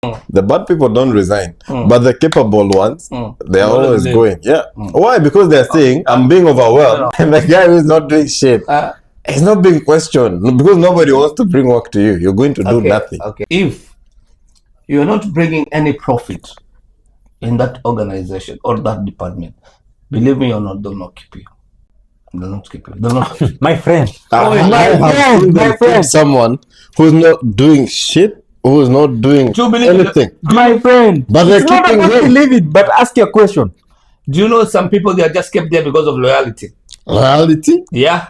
The bad people don't resign, but the capable ones, they are always going. Yeah. Why? Because they're saying, I'm being overwhelmed, and the guy who's not doing shit, he's not being questioned because nobody wants to bring work to you. You're going to do nothing. Okay. If you're not bringing any profit in that organization or that department, believe me or not, they'll not keep you. They'll not keep you. They'll not. My friend. My friend. Someone who's not doing shit, who's not doing anything. My friend. But they're it's not keeping about him. believe it, but ask your question. Do you know some people, they are just kept there because of loyalty? Loyalty? Yeah.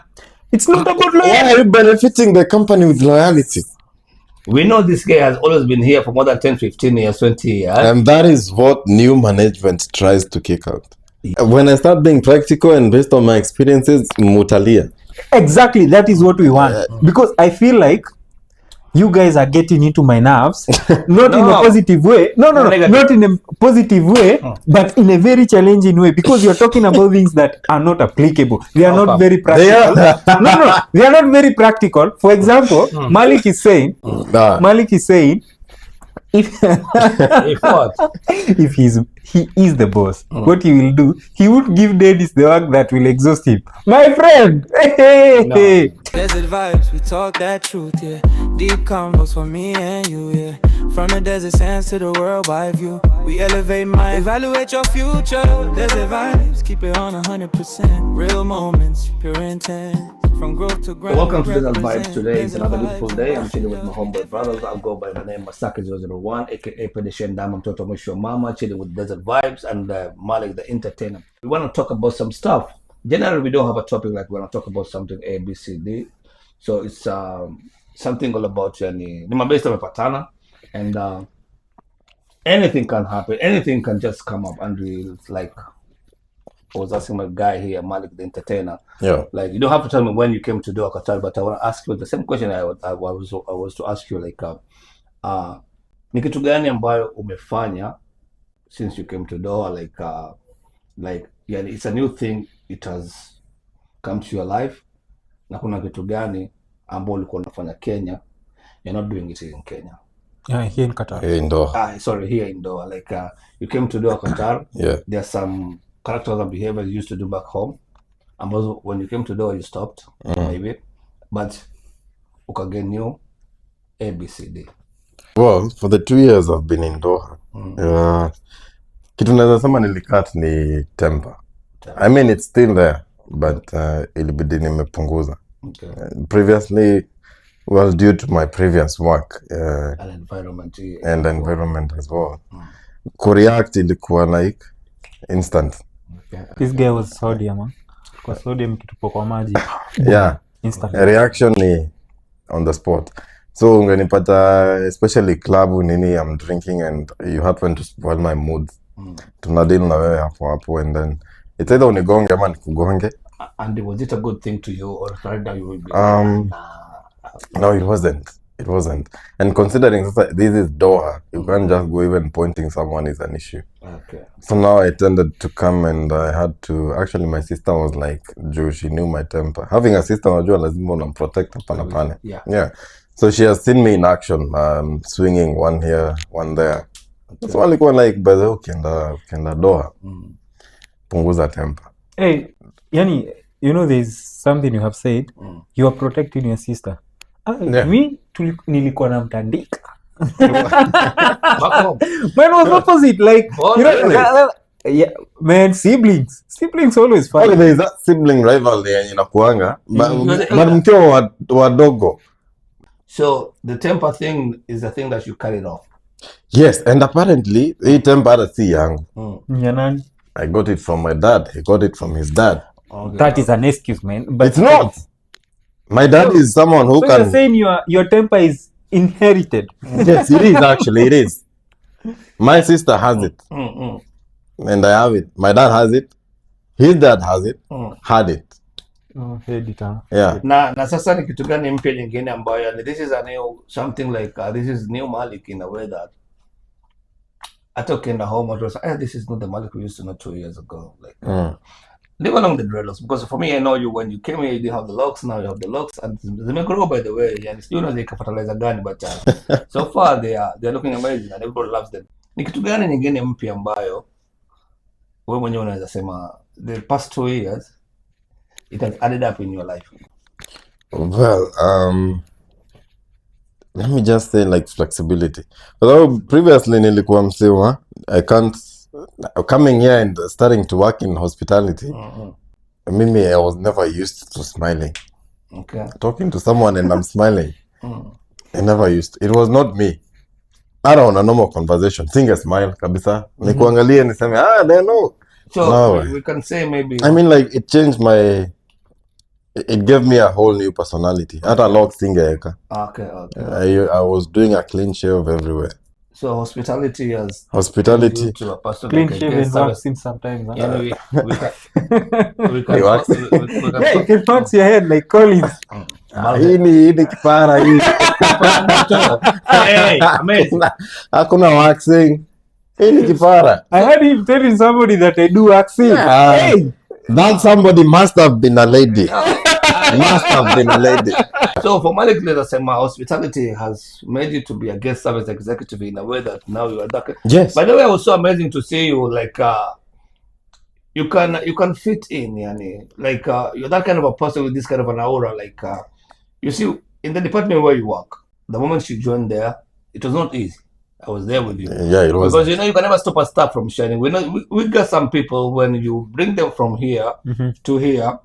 It's not about loyalty. Why are you benefiting the company with loyalty? We know this guy has always been here for more than 10, 15 years, 20 years. And that is what new management tries to kick out. When I start being practical and based on my experiences, mutalia. Exactly, that is what we want. Because I feel like you guys are getting into my nerves, not in a positive way. No, not in a positive way, but in a very challenging way. Because you're talking about things that are not applicable. They are not very practical. They are not very practical. For example, Malik is saying, if what? If he is the boss, what he will do, he would give Dennis the work that will exhaust him. My friend! Hey. Desert vibes, we talk that truth, yeah. Deep combos for me and you, yeah. From the desert sands to the worldwide view, we elevate mind, evaluate your future. Desert vibes, keep it on 100%. Real moments, pure intent. From growth to growth. Welcome to Desert Vibes. Today is another beautiful day. I'm chilling with my homeboy brothers. I'll go by the name Masaka001, aka Pedeshen Diamond Toto Mwisho Mama, chilling with Desert Vibes and Malik the Entertainer. We want to talk about some stuff. Generally, we don't have a topic like we want to talk about something A, B, C, D. So it's something all about yani. Nimabesta mepatana, and anything can happen. Anything can just come up, and it's like. I was asking my guy here, Malik the Entertainer. Yeah. Like, you don't have to tell me when you came to do Qatar, but I want to ask you the same question I was to ask you, like, ni kitu gani ambayo umefanya since you came to Doha, like yeah, it's a new thing, it has come to your life, na kuna kitu gani ambao ulikuwa unafanya Kenya, you're not doing it in Kenya? Yeah, here in Qatar. Here in Doha. Here in Doha. Like, you came to Doha, Qatar. Yeah. There's some characters and behaviors you used to do back home, and also when you came to Doha you stopped, maybe, but again new ABCD. Well, for the 2 years I've been in Doha, kitu naweza sema nilikat ni temper. I mean, it's still there, but ilibidi nimepunguza. Okay. Previously was due to my previous work And environment as well. Kureact ilikuwa like instant. Okay. This guy was sodium, man. Kwa sodium kitupo kwa maji. Yeah. Instant. Reaction ni on the spot. So ungenipata especially club nini, I'm drinking and you happen to spoil my mood. Tunadeal na wewe hapo and then it's either unigonge ama nikugonge. And was it a good thing to you, or right now you will be no, it wasn't. And considering this is Doha, you can't just go even pointing someone is an issue. Okay. So now I tended to come and I had to, actually my sister was like, Joe, she knew my temper. Having a sister, unajua lazima unamprotect hapana pale. Yeah. So she has seen me in action, swinging one here, one there. Okay. So alikuwa like, by the way, ukienda Doha, punguza temper. Hey, yani, you know, there's something you have said. You are protecting your sister. Me, nilikuwa namtandika. Mine was opposite, like, you know, yeah, man, siblings always fight. Okay, there is that sibling rivalry yenye inakuanga, but mkiwa wadogo. So the temper thing is the thing that you carried off. Yes, and apparently hii temper hata si yangu. Ya nani? I got it from my dad. He got it from his dad. Okay. That is an excuse, man. But it's not. My dad is someone who can. You're saying your temper is inherited. Yes, it is actually. It is. My sister has it, and I have it. My dad has it. His dad has it. Had it. Yeah. Na sasa ni kitu gani mpya nyingine ambayo this is a new something like this is new Malik in a way that I took in the home address. This is not the Malik we used to know 2 years ago. Like Leave along the dreadlocks, because for me, I know you, when you came here you didn't have the locks, now you have the locks, and they grow, by the way, and you know they can fertilize a gun, but so far they're looking amazing and everybody loves them. Ni kitu gani nyingine mpya ambayo wewe mwenyewe unaweza sema the past 2 years it has added up in your life? Well, let me just say like flexibility. Although previously nilikuwa msewa, I can't, coming here and starting to work in hospitality, mimi, I was never used to smiling. Okay. Talking to someone and I'm smiling. I never used. It was not me. I don't know, a normal conversation. Singe smile kabisa. Nikuangalie niseme, they know. So no, we can say maybe. I mean, like, it changed my. It gave me a whole new personality. Hata log singeeka. Okay. I was doing a clean shave everywhere. So hospitality has to a person clean shave waxing sometimes. Yeah, we can You can wax your head like Collins. Hii ni kipara hii. Hey, amazing. Hakuna waxing. Hii ni kipara. I heard him telling somebody that I do waxing. Hey, that somebody must have been a lady. Must have been a lady. So for Malik, let us say my hospitality has made you to be a guest service executive in a way that now you are that. Yes. By the way, it was so amazing to see you. Like you can fit in, yani. Like you're that kind of a person with this kind of an aura. Like you see, in the department where you work, the moment you joined there, it was not easy. I was there with you. Yeah, it was. Because you can never stop a staff from shining. We got some people, when you bring them from here to here,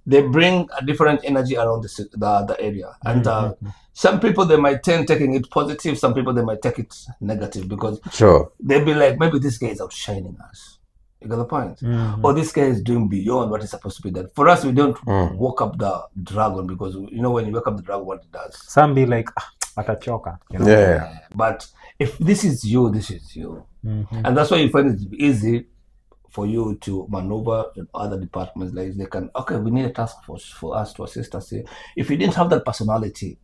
they bring a different energy around the area. And some people, they might tend taking it positive. Some people, they might take it negative, because they'll be like, maybe this guy is outshining us. You got the point? Or this guy is doing beyond what is supposed to be done. For us, we don't walk up the dragon, because you know when you walk up the dragon, what it does. Some be like, atachoka. You know? Yeah. But if this is you, this is you. And that's why you find it easy for you to maneuver in other departments. Like they can, okay, we need a task force for us to assist us here. If you didn't have that personality,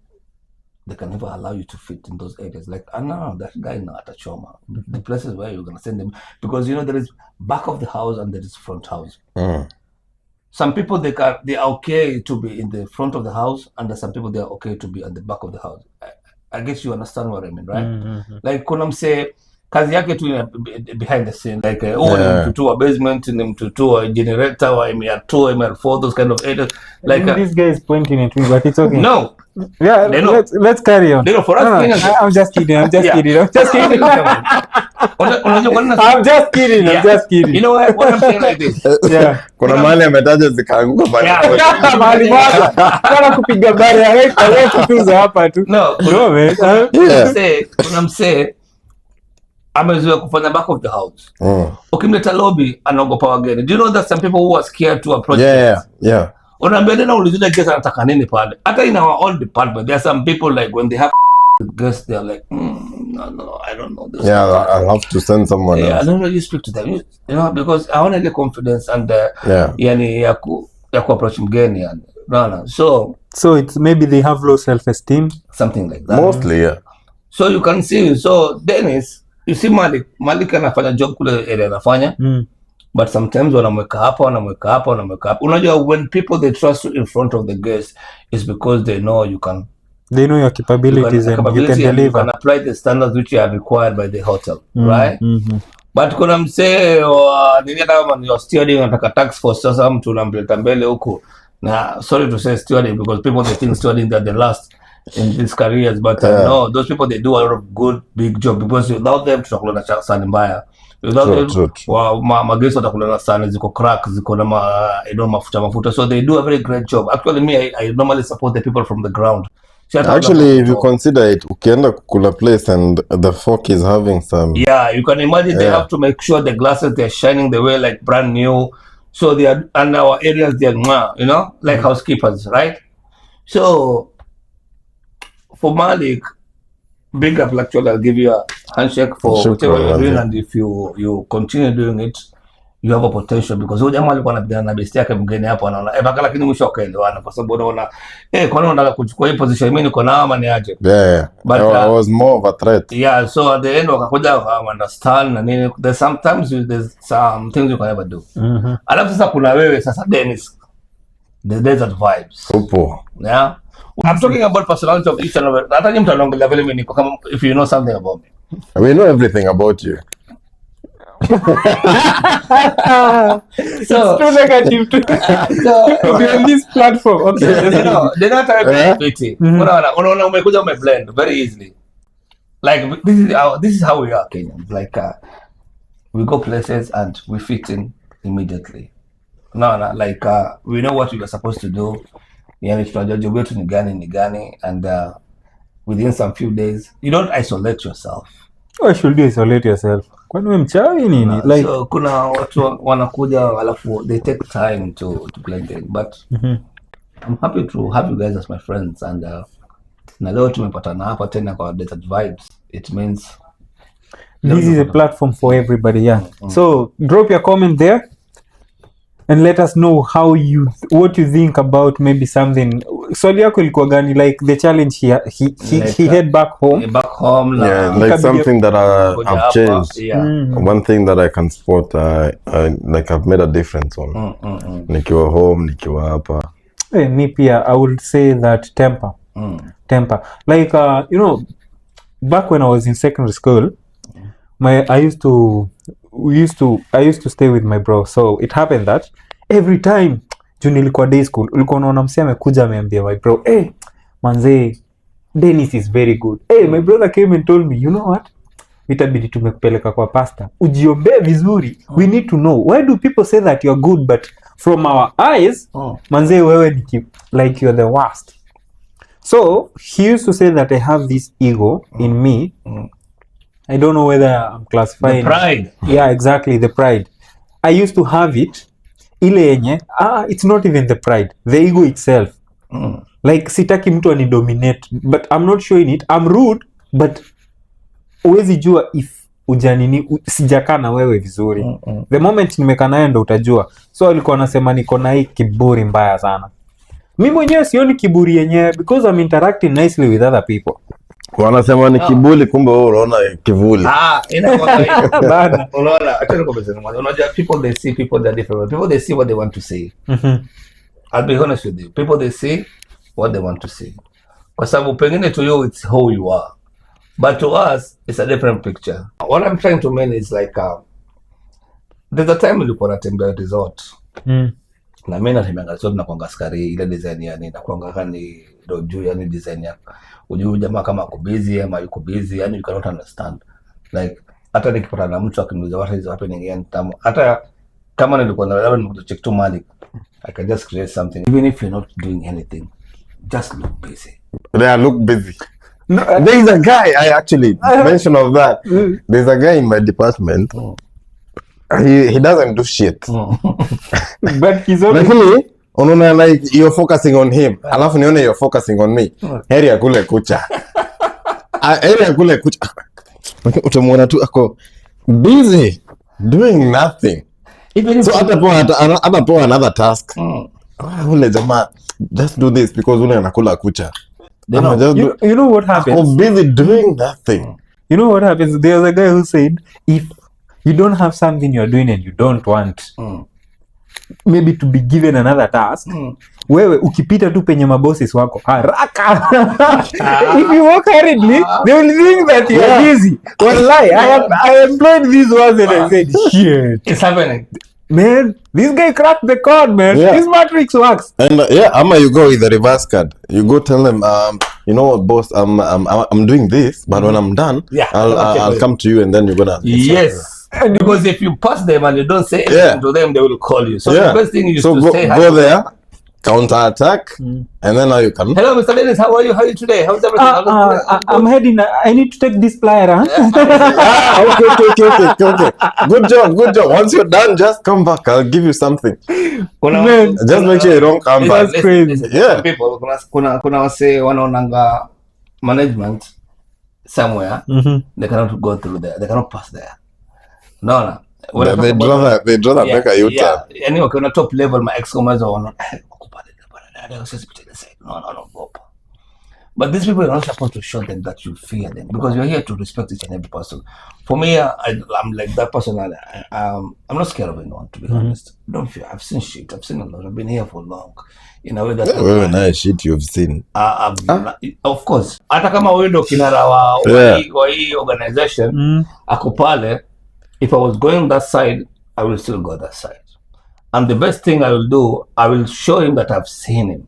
they can never allow you to fit in those areas. Like, no, that guy not at Choma. The places where you're going to send them. Because, you know, there is back of the house and there is front house. Some people, they are okay to be in the front of the house, and there's some people, they are okay to be at the back of the house. I guess you understand what I mean, right? Like kuna mse kazi yake tu behind the scene, like ni mtutu wa basement, ni mtutu wa generator, wa MR2, MR4, those kind of areas. Like this guy is pointing at me, but it's okay. No. Yeah, let's carry on. For us, I'm just kidding. I'm just kidding. I'm just kidding. You know what I'm saying like this? Yeah. Kuna mahali ametaja zikaanguka pale. Mahali moja. Kana kupiga bari ya wewe tu za hapa tu. No, kuna mse amezoea kufanya back of the house. Ukimleta lobby anaogopa wageni. Do you know that some people who are scared to approach? Yeah. Unaambia nena ulizida guest anataka nini pale? Hata in our own department, there are some people like when they have guests, they're like, no, I don't know this. Yeah, I'll have to send someone else. I don't know, you speak to them, you know, because I want to get confidence and yani ya ku approach mgeni yani. No. So it's maybe they have low self-esteem, something like that. Mostly, yeah. So you can see, so Dennis, you see Malik anafanya job kule area anafanya. But sometimes wanamweka hapa. Unajua, when people they trust you in front of the guest, is because they know you can. They know your capabilities and you can deliver. You can apply the standards which are required by the hotel, right? But kuna msee you're stewarding unataka tax force, sasa mtu unamleta mbele huko. Na sorry to say stewarding, because people they think stewarding that the last in these careers, but no, those people they do a lot of good big job, because without them tutakula na sahani mbaya. Magesi watakula na sahani ziko crack, ziko na mafuta. So they do a very great job. Actually, me, I normally support the people from the ground. Actually, if you consider it, ukienda kukula place and the fork is having some. Yeah, you can imagine they have to make sure the glasses they're shining the way like brand new. So they are, and our areas they're, you know, like housekeepers, right? So for Malik, big up, actually, I'll give you a handshake for whatever you're doing, and if you continue doing it, you have a potential, because huyo jamaa alikuwa anapigana na besti yake mgeni hapo, anaona mpaka lakini mwisho akaelewana, kwa sababu unaona kwa nini unataka kuchukua hii position, mimi niko na ama ni aje. But I was more of a threat. Yeah, so at the end wakakuja understand na nini, there's some things you can never do. Alafu sasa kuna wewe sasa Dennis, the Desert Vibes. Upo. Yeah, I'm talking about personality of each and every. Hata nyinyi mtaongelea vile mimi niko, kama if you know something about me. We know everything about you. So too negative to be on this platform. Okay, they're not very pretty. Unaona umekuja umeblend very easily. Like this is how we are Kenyans. Like we go places and we fit in immediately. No, like we know what we are supposed to do. Yani tunajua job yetu ni gani, and within some few days you don't isolate yourself. Why should you isolate yourself? Kwani wewe mchawi nini? Like so kuna watu wanakuja alafu they take time to blend in, but I'm happy to have you guys as my friends, and na leo tumepatana hapa tena kwa Desert Vibes. It means this is a platform for everybody, yeah. So drop your comment there and let us know what you think about maybe something. Swali yako ilikuwa gani, like the challenge he head back home. Yeah, like something that I've changed. One thing that I can spot, like I've made a difference on. Nikiwa home, nikiwa hapa. Me pia, I would say that temper. Like back when I was in secondary school, I used to stay with my bro. So it happened that every time juu nilikuwa day school, ulikuwa unaona msee amekuja ameambia my bro, manze Dennis is very good. My brother came and told me, you know what, itabidi tumekupeleka kwa pastor ujiombe vizuri. We need to know, why do people say that you're good but from our eyes manze wewe ni like you're the worst. So he used to say that I have this ego in me. I don't know whether I'm classifying the pride. Yeah, exactly, the pride. I used to have it. Ile yenye it's not even the pride, the ego itself. Like sitaki mtu anidominate, but I'm not showing it. I'm rude, but uwezi jua if ujanini sijakaa na wewe vizuri. The moment nimekaa naye ndo utajua. So alikuwa anasema niko na hii kiburi mbaya sana. Mimi mwenyewe sioni kiburi yenyewe because I'm interacting nicely with other people. Wanasema ni kibuli, kumbe wewe unaona kivuli. Bana. Unaona, acha nikwambie mwanzo. Unajua people they see people they're different. People they see what they want to see. I'll be honest with you. People they see what they want to see. Kwa sababu pengine to you it's who you are. But to us it's a different picture. What I'm trying to mean is like there's a time nilikuwa natembea resort. Na mimi natembea resort na kuanga askari ile design yani na kuanga kani ndo juu yani design yako. Ujue jamaa kama uko busy ama yuko busy, yani you cannot understand. Like hata nikipata na mtu akiniuliza what is happening in town, hata kama nilikuwa na labda nimekucheck tu mali, I can just create something even if you're not doing anything, just look busy. Yeah, look busy. No, there is a guy I actually mentioned of that. There's a guy in my department. He doesn't do shit. But he's always unaona like you're focusing on him, alafu nione you're focusing on me. Heri ya kule kucha. Utamuona tu ako busy doing nothing. So hata po another task. Ule jamaa just do this because ule anakula kucha. You know what happens? I'm busy doing nothing. You know what happens? There's a guy who said if you don't have something you're doing and you don't want maybe to be given another task, wewe ukipita tu penye mabosses wako haraka. If you walk hurriedly, they will think that you are busy. Wallahi, I employed these ones and I said, shit, it's happening. Man, this guy cracked the code, man. This matrix works. And ama you go with the reverse card. You go tell them, you know what, boss, I'm doing this, but when I'm done, I'll come to you and then you're gonna. Yes. Because if you pass them and you don't say anything to them, they will call you. So the best thing is to say hi. Go there, counter attack, and then now you can. Hello, Mr. Dennis. How are you? How are you today? How's everything? I'm heading. I need to take this plier. Okay. Good job. Once you're done, just come back. I'll give you something. Just make sure you don't come back. That's crazy. Yeah. People, kuna wase wanaonanga management somewhere. They cannot go through there. They cannot pass there. No. They'd rather make a U-turn. Anyway, on a top level, my ex-comers are on. No, go. But these people are not supposed to show them that you fear them, because you're here to respect each and every person. For me, I'm like that person. I'm not scared of anyone, to be honest. Don't fear. I've seen shit. I've seen a lot. I've been here for long. In a way that very nice shit you've seen. Of course. Hata kama wewe ndo kinara wa hii organization, ako pale, if I was going that side, I will still go that side. And the best thing I will do, I will show him that I've seen him.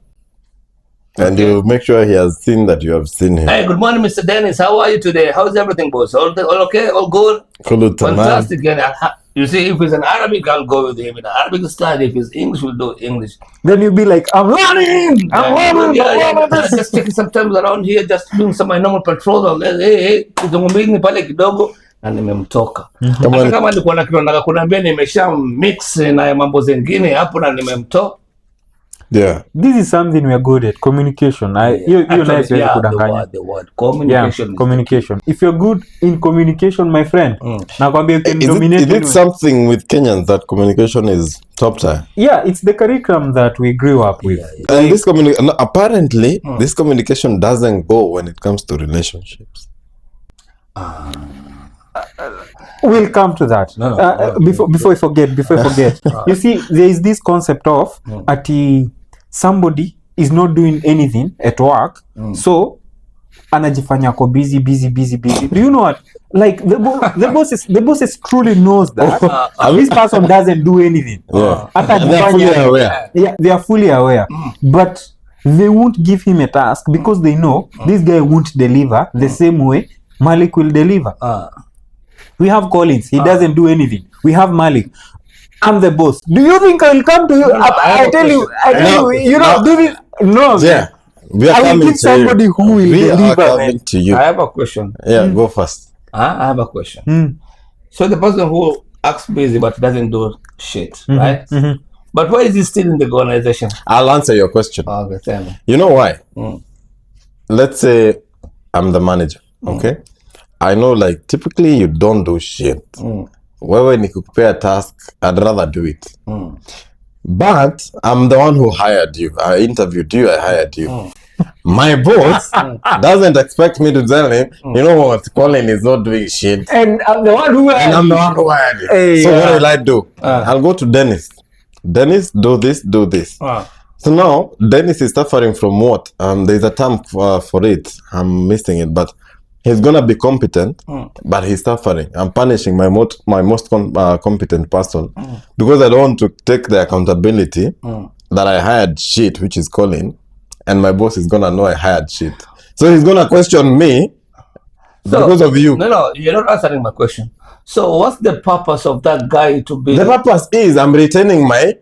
And you make sure he has seen that you have seen him. Hey, good morning, Mr. Dennis. How are you today? How's everything, boss? All okay? All good? Fantastic. And you see, if it's an Arabic, I'll go with him in Arabic style. If it's English, we'll do English. Then you'll be like, I'm running! Just taking some time around here, just doing some of my normal patrols. Hey, kizungumini pale kidogo na nimemtoka. Hata kama nilikuwa na kitu nataka kuniambia, nimesha mix na mambo zingine hapo na nimemtoka. Yeah. This is something we are good at. Communication. The word communication. Yeah, communication. If you're good in communication, my friend, nakwambia you can dominate. Is it something with Kenyans that communication is top tier? Yeah, it's the curriculum that we grew up with. And this apparently this communication doesn't go when it comes to relationships. We'll come to that. Before I forget. You see, there is this concept of somebody is not doing anything at work, so anajifanya ko busy. Do you know what? Like the bosses truly knows that this person doesn't do anything. Yeah. They are fully aware. Yeah, they are fully aware. But they won't give him a task because they know this guy won't deliver the same way Malik will deliver. We have Collins. He doesn't do anything. We have Malik. I'm the boss. Do you think I will come to you? I tell you, you know, do this. No. Yeah. I will give somebody who will deliver. To you. I have a question. Yeah, go first. I have a question. So the person who acts busy but doesn't do shit, right? But why is he still in the organization? I'll answer your question. Okay, tell me. You know why? Let's say I'm the manager, okay? I know, like, typically you don't do shit. Wewe nikukupea a task, I'd rather do it. But I'm the one who hired you. I interviewed you, I hired you. My boss doesn't expect me to tell him, you know what, Colin is not doing shit. And I'm the one who hired him. Hey, so what will I do? I'll go to Dennis. Dennis, do this, do this. So now, Dennis is suffering from what? There's a term for it. I'm missing it, but he's gonna be competent, but he's suffering. I'm punishing my most competent person because I don't want to take the accountability that I hired shit, which is Colin, and my boss is gonna know I hired shit. So he's gonna question me because of you. No, you're not answering my question. So what's the purpose of that guy to be? The purpose is I'm retaining my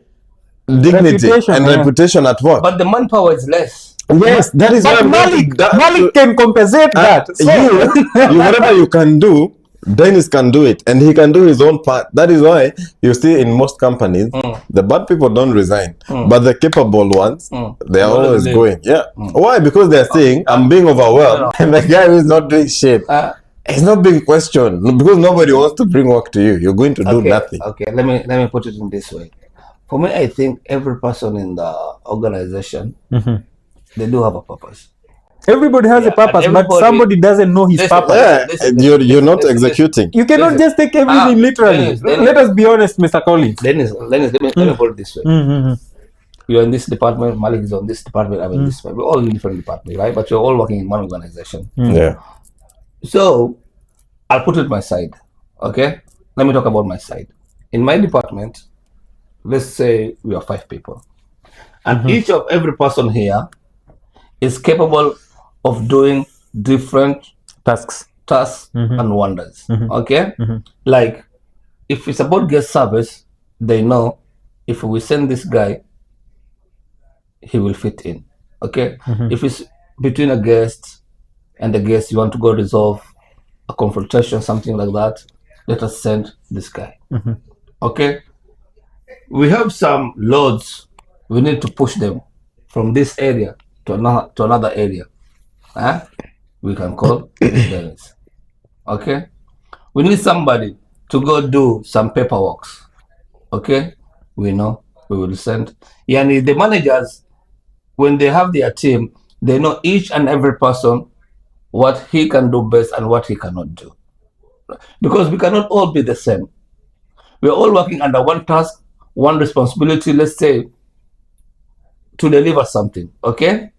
dignity and reputation at work. But the manpower is less. Yes, that is why Malik can compensate that. So you whatever you can do, Dennis can do it, and he can do his own part. That is why you see in most companies, the bad people don't resign, but the capable ones, they are always going. Yeah. Why? Because they are saying, I'm being overwhelmed, and the guy who is not doing shit, he's not being questioned because nobody wants to bring work to you. You're going to do nothing. Okay, let me put it in this way. For me, I think every person in the organization, they do have a purpose. Everybody has a purpose, but somebody doesn't know his purpose. You're not executing. You cannot just take everything literally. Let us be honest, Mr. Collins. Dennis, let me put it this way. You're in this department, Malik is on this department, I'm in this department. We're all in different departments, right? But you're all working in one organization. Yeah. So, I'll put it my side, okay? Let me talk about my side. In my department, let's say we are 5 people. And each of every person here is capable of doing different tasks and wonders. Okay? Like, if it's about guest service, they know if we send this guy, he will fit in. Okay? If it's between a guest and the guest, you want to go resolve a confrontation, something like that, let us send this guy. Okay? We have some loads, we need to push them from this area to another area. We can call Dennis. Okay? We need somebody to go do some paperwork. Okay, we know, we will send. Yani the managers, when they have their team, they know each and every person what he can do best and what he cannot do. Because we cannot all be the same. We are all working under one task, one responsibility, let's say, to deliver something, okay?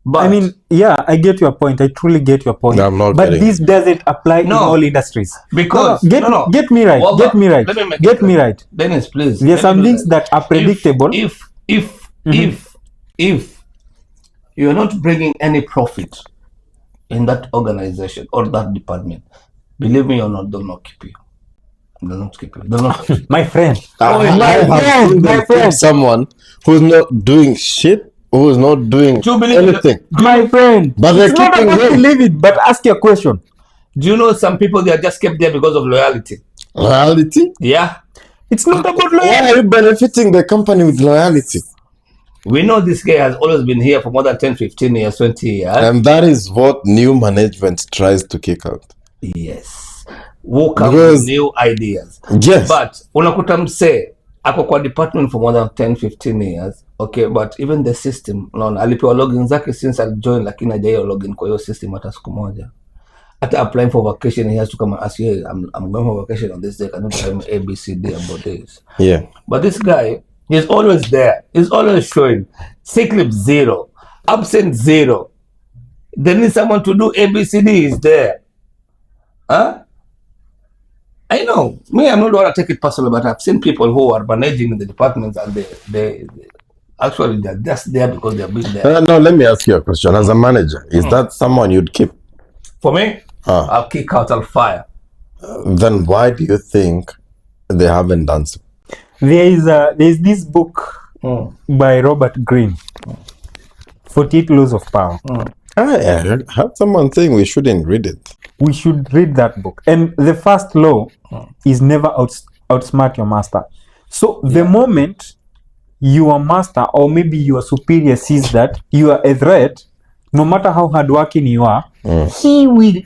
But I mean, yeah, I get your point. I truly get your point. No, I'm not but getting this doesn't apply in all industries. Because get me right. Well, get me right. Let me make get me right. Dennis, please. There are some things that are predictable. If you're not bringing any profit in that organization or that department, believe me or not, they'll not keep you. They'll not keep you. They'll not keep you. My friend. my friend. Someone who's not doing shit, who is not doing anything. My friend. But they're keeping him. Believe it, but ask your question. Do you know some people, they are just kept there because of loyalty? Loyalty? Yeah. It's not about loyalty. Why are you benefiting the company with loyalty? We know this guy has always been here for more than 10, 15 years, 20 years. And that is what new management tries to kick out. Yes. Who come with new ideas. Yes. But unakuta mse ako kwa department for more than 10, 15 years. Okay, but even the system, alipewa login zake since I joined, lakini hajayo login kwa hiyo system hata siku moja. After applying for vacation, he has to come and ask you, I'm going for vacation on this day. Can you tell me A, B, C, D about this? Yeah. But this guy, he's always there. He's always showing. Sick leave 0. Absent 0. They need someone to do A, B, C, D. He's there. Huh? I know. Me, I'm not going to take it personally, but I've seen people who are managing in the departments and they actually, they're just there because they've been there. No, let me ask you a question. As a manager, is that someone you'd keep? For me, I'll kick out, I'll fire. Then why do you think they haven't done so? There's this book by Robert Greene, 48 Laws of Power. I heard someone saying we shouldn't read it. We should read that book. And the first law is never outsmart your master. So the moment your master or maybe your superior sees that you are a threat, no matter how hardworking you are, you will be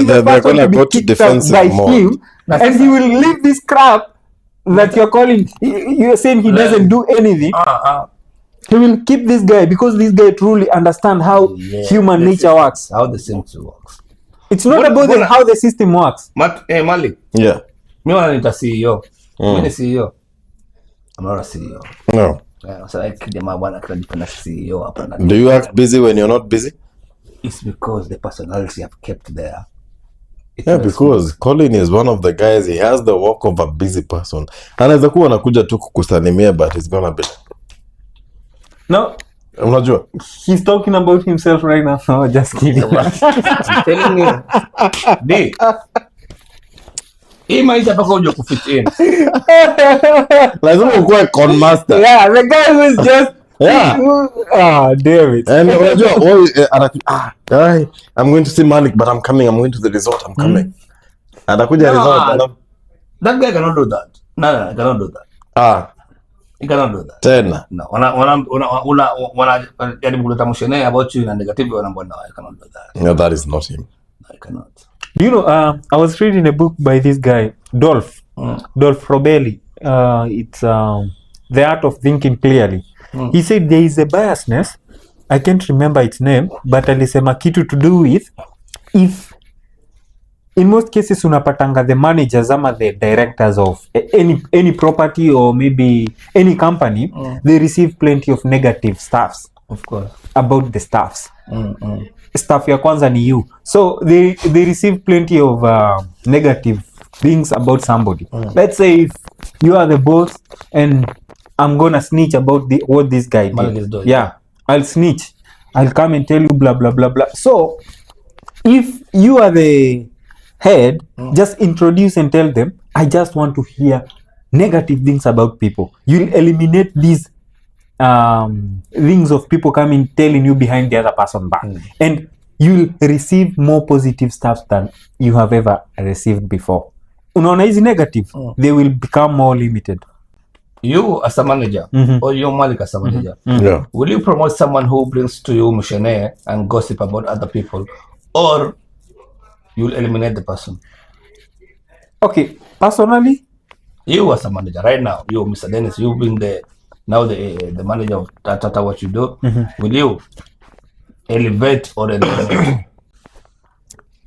the person to be kicked out by him, and he will leave this crap that you're calling, you're saying he doesn't do anything. He will keep this guy because this guy truly understands how human nature works. How the system works. It's not about how the system works. Malik. Yeah. Me wanna CEO. Me ni CEO. I'm not a CEO. No. Do you act busy when you're not busy? It's because the personality I've kept there. Because Colin is one of the guys, he has the work of a busy person. Anaweza kuwa anakuja tu kukusalimia, but he's gonna be... No. Unajua? He's talking about himself right now. No, just kidding. I'm telling you. D. Hii maisha paka uje kufit in. Lazima ukuwe con master. Yeah, the guy was just... damn it. And unajua, I'm going to see Malik, but I'm coming. I'm going to the resort. I'm coming. Anakuja resort. That guy cannot do that. No, he cannot do that. He cannot do that. Tena. No, wanajaribu kuleta mshene about you in a negative way, no, I cannot do that. No, that is not him. I cannot. You know, I was reading a book by this guy, Dolph Robelli. It's The Art of Thinking Clearly. He said there is a biasness, I can't remember its name, but alisema kitu to do with if in most cases unapatanga the managers ama the directors of any property or maybe any company, they receive plenty of negative stuffs, of course, about the staffs. Staff ya kwanza ni you, so they receive plenty of negative things about somebody. Let's say if you are the boss and I'm gonna snitch about what this guy did. Yeah, I'll snitch. I'll come and tell you blah blah blah blah. So if you are the head, just introduce and tell them, I just want to hear negative things about people. You'll eliminate these things of people coming telling you behind the other person back, and you'll receive more positive stuff than you have ever received before. Unaona hizi negative, they will become more limited. You as a manager, or you Malik as a manager, will you promote someone who brings to you mishene and gossip about other people, or you'll eliminate the person? Okay, personally, you as a manager right now, you Mr. Dennis, you being the manager of Tata, what you do, will you elevate or eliminate?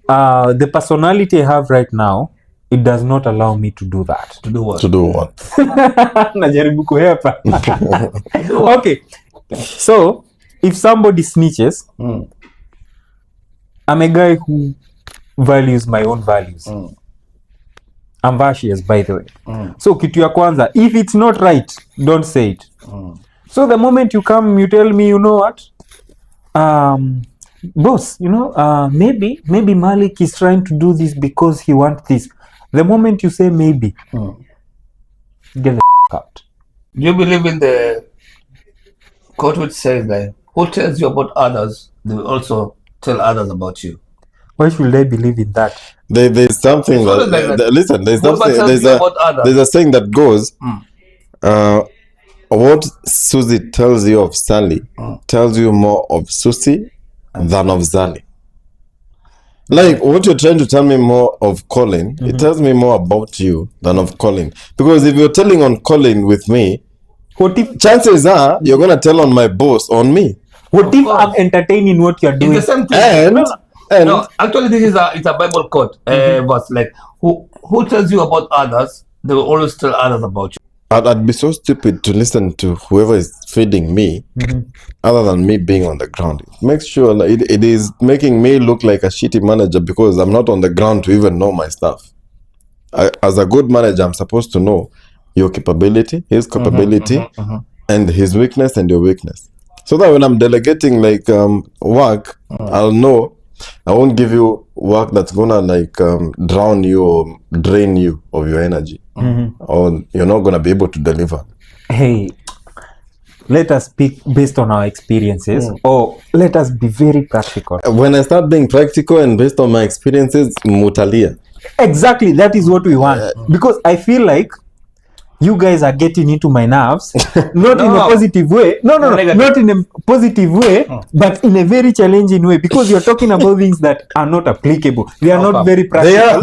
The personality I have right now, it does not allow me to do that. To do what? To do what? Najaribu kuhepa. Okay, so if somebody snitches, I'm a guy who values my own values. I'm virtuous, by the way. So kitu ya kwanza, if it's not right, don't say it. So the moment you come, you tell me, you know what, boss, you know, maybe Malik is trying to do this because he wants this. The moment you say maybe, get the out. Do you believe in the quote which says that who tells you about others, they will also tell others about you? Why should I believe in that? There's something that, listen, there's something, there's a saying that goes, what Susie tells you of Sally tells you more of Susie than of Sally. Like what you're trying to tell me more of Colin, it tells me more about you than of Colin. Because if you're telling on Colin with me, What if chances are you're gonna tell on my boss on me. What if I'm entertaining what you're doing? It's the same thing. And no, actually, this is it's a Bible quote. Verse like who tells you about others, they will always tell others about you. I'd be so stupid to listen to whoever is feeding me, other than me being on the ground. Make sure that it is making me look like a shitty manager because I'm not on the ground to even know my stuff. As a good manager, I'm supposed to know your capability, his capability, and his weakness and your weakness. So that when I'm delegating like work, I'll know I won't give you work that's gonna like drown you or drain you of your energy, or you're not gonna be able to deliver. Hey, let us speak based on our experiences, or let us be very practical. When I start being practical and based on my experiences, mutalia. Exactly, that is what we want. Because I feel like you guys are getting into my nerves, not in a positive way. No, not in a positive way, but in a very challenging way. Because you're talking about things that are not applicable. They are not very practical.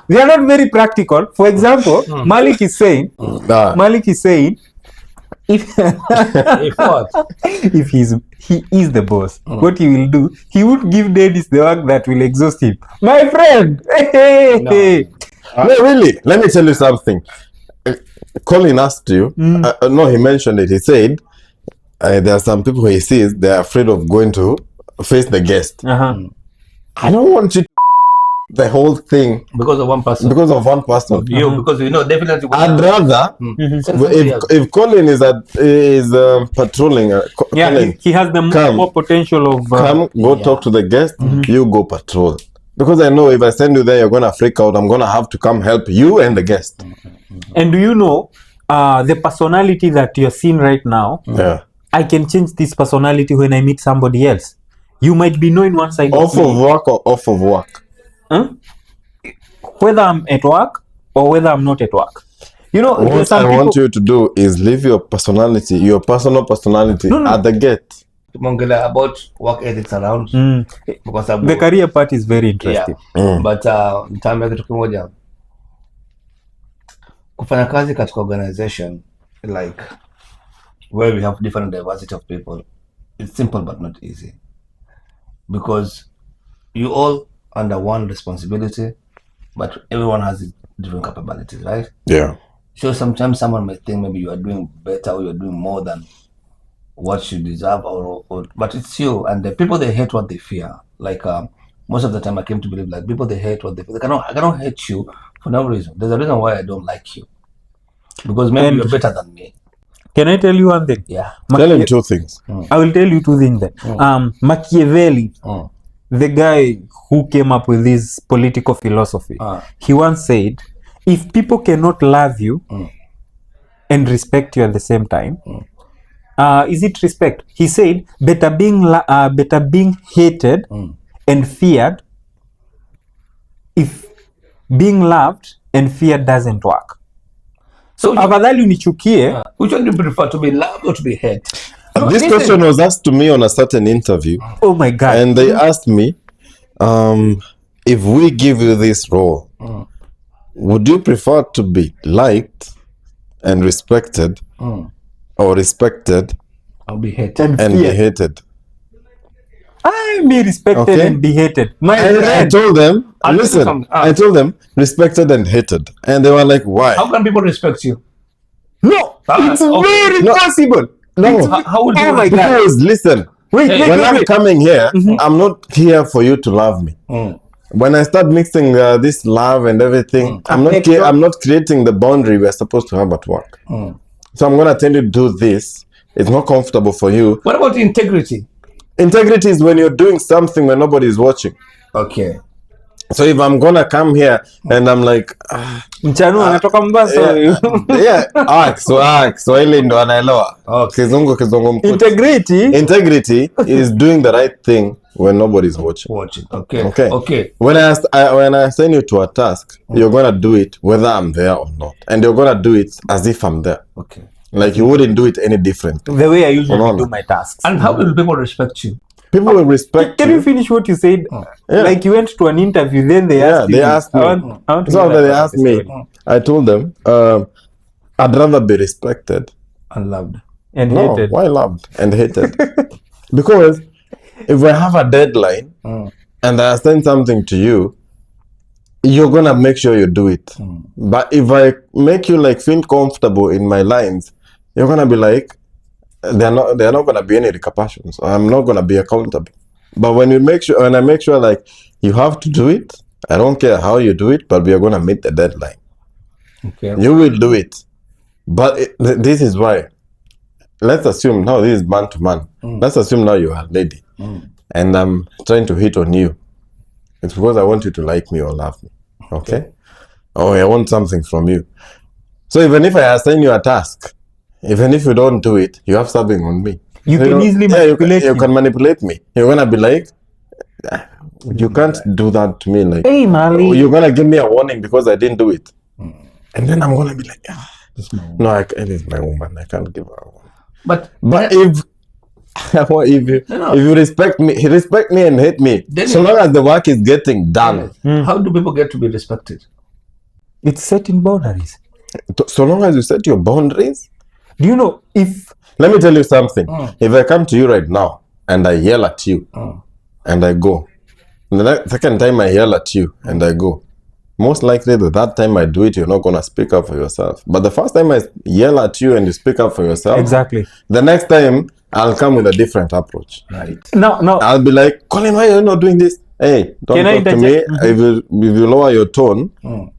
They are not very practical. For example, Malik is saying, if if he is the boss, what he will do, he would give Dennis the work that will exhaust him. My friend, No, really. Let me tell you something. Colin asked you. No, he mentioned it. He said there are some people he sees they're afraid of going to face the guest. I don't want you to the whole thing because of one person. You, because you know definitely. I'd rather if Colin is patrolling. Colin, he has the more potential of come go talk to the guest. You go patrol. Because I know if I send you there, you're gonna freak out. I'm gonna have to come help you and the guest. And do you know the personality that you're seeing right now? Yeah. I can change this personality when I meet somebody else. You might be knowing one side off of work or off of work. Whether I'm at work or whether I'm not at work. You know, what I want you to do is leave your personality, your personal personality at the gate. About work ethics around because the career part is very interesting. But nitaambia kitu kimoja, kufanya kazi katika organization like where we have different diversity of people, it's simple but not easy, because you all under one responsibility, but everyone has different capabilities, right? Yeah. So sometimes someone might think maybe you are doing better or you're doing more than what you deserve, or but it's you, and the people, they hate what they fear. Like most of the time I came to believe like people, they hate what they fear. I cannot hate you for no reason. There's a reason why I don't like you, because maybe you're better than me. Can I tell you one thing? Yeah. Tell him two things. I will tell you two things then. Machiavelli, the guy who came up with this political philosophy, he once said, if people cannot love you and respect you at the same time, is it respect? He said, better being hated and feared if being loved and feared doesn't work. So afadhali unichukie. Which one do you prefer, to be loved or to be hated? This question was asked to me on a certain interview. Oh my God. And they asked me, if we give you this role, would you prefer to be liked and respected, or respected I'll be hated. and be hated? I be respected Okay. and be hated. I told them, listen, I told them respected and hated, and they were like, why? How can people respect you? No, it's very possible. No, How would you? Oh my God. because listen, Wait, when I'm coming here, I'm not here for you to love me. When I start mixing this love and everything, I'm not creating the boundary we're supposed to have at work. So I'm gonna tell you to do this. It's not comfortable for you. What about integrity? Integrity is when you're doing something when nobody is watching. Okay. So if I'm gonna come here and I'm like, Mchanu anatoka Mombasa. Swahili ndo anaelewa. Kizungu mkuti. Integrity is doing the right thing when nobody's watching. Okay. When I assign you to a task, you're gonna do it whether I'm there or not, and you're gonna do it as if I'm there. Okay. Like you wouldn't do it any different. The way I usually do my tasks. And how will people respect you? People will respect Can you finish what you said? Like you went to an interview, then they asked you. They asked me. So after they asked me, I told them, I'd rather be respected and loved and hated. Why loved and hated? Because if I have a deadline and I assign something to you, you're gonna make sure you do it. But if I make you like feel comfortable in my lines, you're gonna be like, there are not gonna be any repercussions. I'm not gonna be accountable. But when I make sure like you have to do it, I don't care how you do it, but we are gonna meet the deadline. Okay. You will do it. But this is why. Let's assume now this is man to man. Let's assume now you are a lady, and I'm trying to hit on you. It's because I want you to like me or love me. Okay? Or I want something from you. So even if I assign you a task, even if you don't do it, you have something on me. You can easily manipulate you can manipulate me. You're gonna be like, you can't do that to me. Like, hey, Mali. You're gonna give me a warning because I didn't do it. And then I'm gonna be like, no, it is my woman. I can't give her a warning. But if you respect me and hate me, so long as the work is getting done. How do people get to be respected? It's setting boundaries. So long as you set your boundaries. Do you know if... Let me tell you something. If I come to you right now and I yell at you and I go, the second time I yell at you and I go, most likely that time I do it, you're not going to speak up for yourself. But the first time I yell at you and you speak up for yourself, exactly. The next time I'll come with a different approach. Right. No. I'll be like, Colin, why are you not doing this? Hey, don't talk to me. If you lower your tone,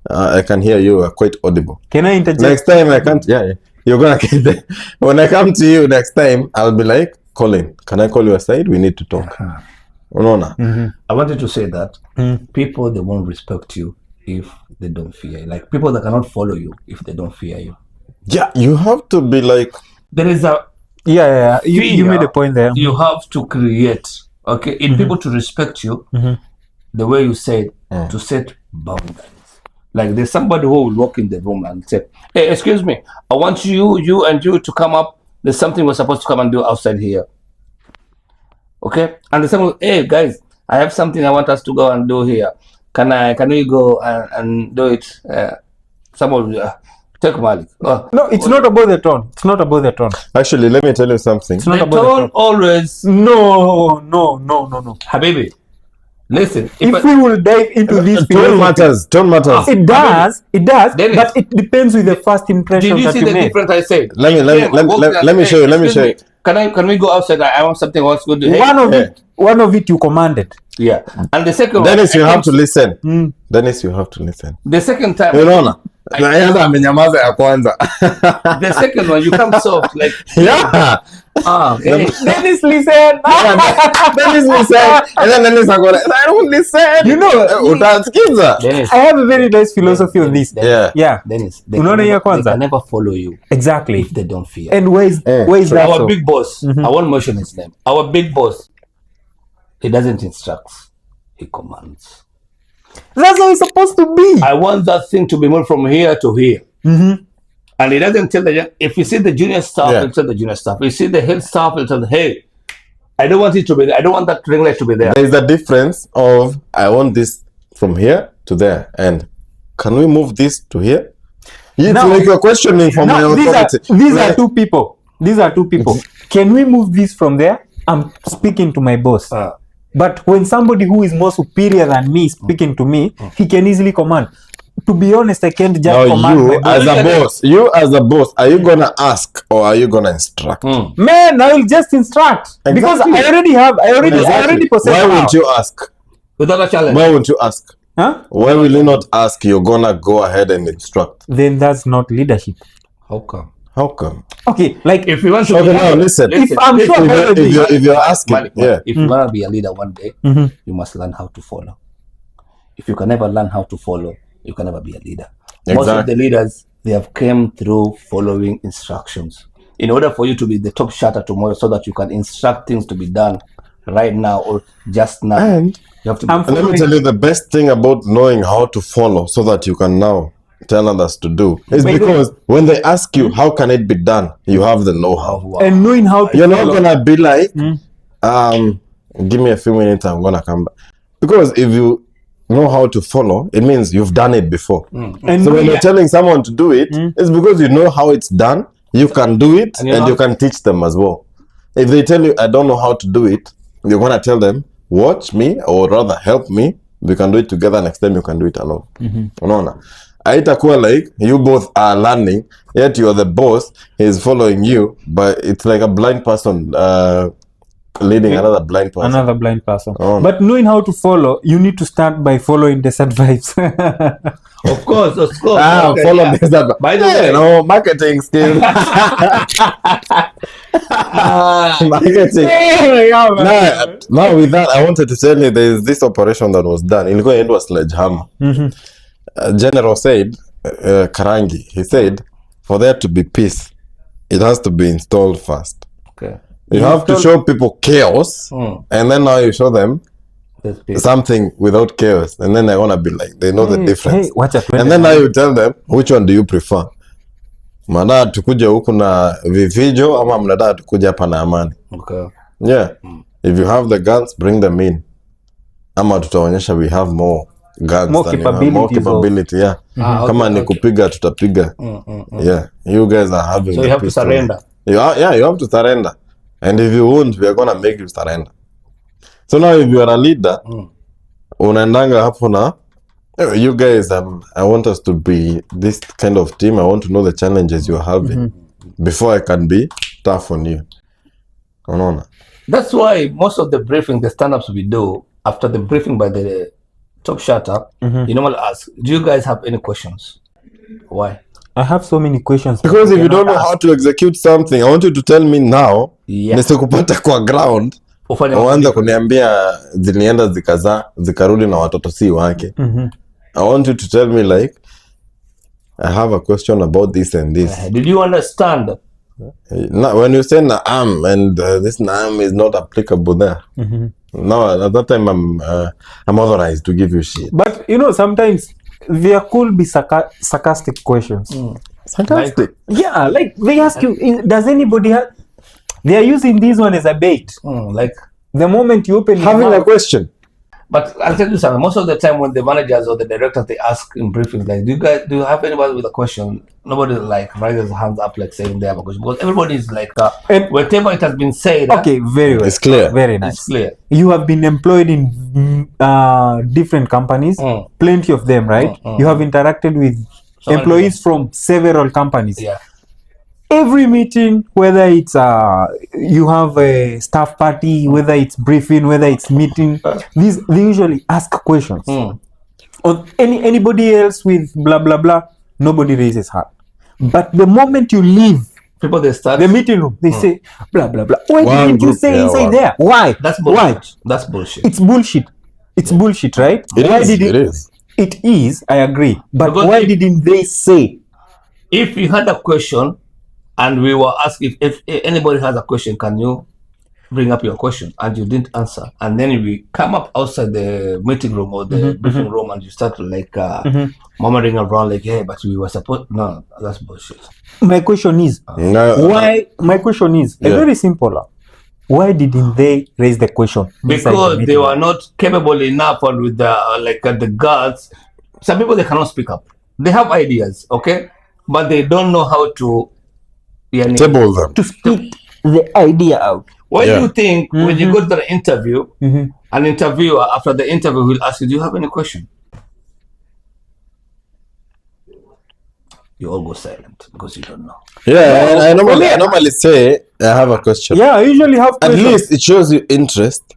I can hear you are quite audible. Can I interject? Next time I can't. Yeah. You're gonna get there. When I come to you next time, I'll be like, Colin, can I call you aside? We need to talk. I wanted to say that people, they won't respect you if they don't fear you. Like people that cannot follow you if they don't fear you. Yeah, you have to be like. There is a. Yeah. You made a point there. You have to create, okay, in people to respect you, the way you said, to set boundaries. Like there's somebody who will walk in the room and say, hey, excuse me, I want you to come up. There's something we're supposed to come and do outside here. Okay? And the someone, hey guys, I have something I want us to go and do here. Can we go and do it? Someone take Malik. No, it's not about the tone. It's not about the tone. Actually, let me tell you something. It's not the about tone the tone. always. No. Habibi, listen. If we will dive into this tone matters. It does. Dennis, but it depends with the first impression. Did you see the difference I said? Let me show you. Let me show you. Can we go outside? I want something else good to One of it you commanded. Yeah. And the second Dennis, you have to listen. Dennis, you have to listen. The second time. Unaona? Amenyamaza ya kwanza. The second one, you come soft. Like, yeah. Okay. Dennis, listen. Dennis listen. And then Dennis agora, I don't listen. You know, utasikiza. Dennis, I have a very nice philosophy on this. Yeah. Dennis, they can never follow you. Exactly. If they don't fear. And where is that? Our big boss, I won't mention his name. Our big boss, he doesn't instruct, he commands. That's how it's supposed to be. I want that thing to be moved from here to here. And he doesn't tell the, if you see the junior staff, he'll tell the junior staff. If you see the head staff, he'll tell, hey, I don't want it to be there. I don't want that ring light to be there. There is a difference of, I want this from here to there. And can we move this to here? It's Now- like you're questioning for my authority. These are two people. Can we move this from there? I'm speaking to my boss. But when somebody who is more superior than me is speaking to me, he can easily command. To be honest, I can't just Now command my boss. you as a boss, are you gonna ask or are you gonna instruct? Man, I will just instruct. Because I already possess Why power. won't you ask? Without a challenge. Why won't you ask? Huh? Why will you not ask? You're gonna go ahead and instruct. Then that's not leadership. How come? How come? Okay, like If you want to Okay, be now listen. if I'm sure If you're asking, Malik, yeah. if you want to be a leader one day, Mhm. you must learn how to follow. If you can never learn how to follow, you can never be a leader. Most of Exactly. the leaders, they have came through following instructions. In order for you to be the top shutter tomorrow, so that you can instruct things to be done right now or just now, And you have to be I'm And let me tell you the best thing about knowing how to follow so that you can now tell others to do is By the way- because when they ask you how can it be done, you have the know-how. and knowing how to You're not follow. gonna be like, give me a few minutes, I'm gonna come back. Because if you know how to follow, it means you've done it before. And So when knowing- you're telling someone to do it, it's because you know how it's done, you can do it, And you and know- you can teach them as well. If they tell you, I don't know how to do it, you're gonna tell them, watch me, or rather help me. We can do it together. Next time you can do it alone. Unaona? Haitakuwa like you both are learning, yet you're the boss, he's following you, but it's like a blind person leading another blind person. Another blind person. Oh. But knowing how to follow, you need to start by following Desertvibes. Of course. Okay, Follow yeah. this up. By the way- no marketing skills. Marketing. Now with that, I wanted to tell you there is this operation that was done. Ilikuwa inaitwa sledgehammer. General said, Karangi, he said, for there to be peace, it has to be installed first. Okay. You have to show people chaos, and then now you show them That's big. something without chaos, and then they want to be like, they know the difference. Hey, wacha twende. And then now you tell them, which one do you prefer? Mnataka tukuja huku na vifijo ama mnataka tukuja hapa na amani? Okay. Yeah. If you have the guns, bring them in. Ama tutaonyesha we have more guns More than you have. More capabilities of- capability, yeah. Kama ni kupiga tutapiga. Yeah. You guys are having So the you have to pistol. surrender. You have to surrender. And if you won't, we are gonna make you surrender. So now if you are a leader, unaendanga hapo na you guys, I want us to be this kind of team. I want to know the challenges you're having before I can be tough on you. Unaona? That's why most of the briefing, the stand-ups we do, after the briefing by the top shutter, you normally ask, do you guys have any questions? Why? I have so many questions. Because if you cannot don't know ask. how to execute something, I want you to tell me now. Yeah. Nisikupata kwa ground. Ufanye Uanze kuniambia zilienda zikazaa zikarudi na watoto si wake. I want you to tell me like, I have a question about this and this. Did you understand? Now, when you say naam and this naam is not applicable there. Now at that time I'm authorized to give you shit. But you know, sometimes there could be sarcastic questions. Fantastic. Yeah, like they ask you, does anybody have? They are using this one as a bait. Like, The moment you open your Having a mouth, question. but I'll tell you something. Most of the time, when the managers or the directors they ask in briefings, like, do you have anybody with a question? Nobody like raises hands up like saying they have a question, because everybody is like, And- whatever it has been said, okay, very well. It's clear. Very nice. it's clear. You have been employed in different companies, plenty of them, right? You have interacted with So many employees from several companies. Yeah. Every meeting, whether it's you have a staff party, whether it's briefing, whether it's meeting, they usually ask questions. On anybody else with blah blah blah, nobody raises hand. But the moment you leave People they start. the meeting room, they say blah blah blah. Why One didn't you group, say yeah, inside one. there? Why? That's Why? bullshit. That's bullshit. It's bullshit. It's bullshit, right? It Why is, did it is. It is. I agree. But Because why if- didn't they say? If you had a question and we were asked if anybody has a question, can you bring up your question? And you didn't answer. And then we come up outside the meeting room or the briefing room and you start like murmuring around like, hey, but we were supposed. No, that's bullshit. My question is No, why? My question is a Yeah. very simple one. Why didn't they raise the question? inside the Because they meeting were room? not capable enough, or with the the guards some people, they cannot speak up. They have ideas, okay, but they don't know how to table them, to spit the idea out. Why do you think when you go to the interview, an interviewer after the interview will ask you, do you have any question? You all go silent because you don't know. Yeah, I normally say I have a question. Yeah, I usually have questions. At least it shows you interest,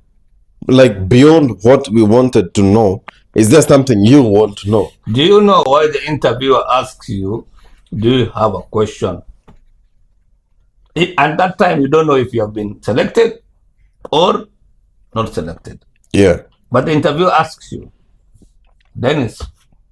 like beyond what we wanted to know. Is there something you want to know? Do you know why the interviewer asks you, do you have a question? At that time, you don't know if you have been selected or not selected. Yeah. But the interviewer asks you, Dennis,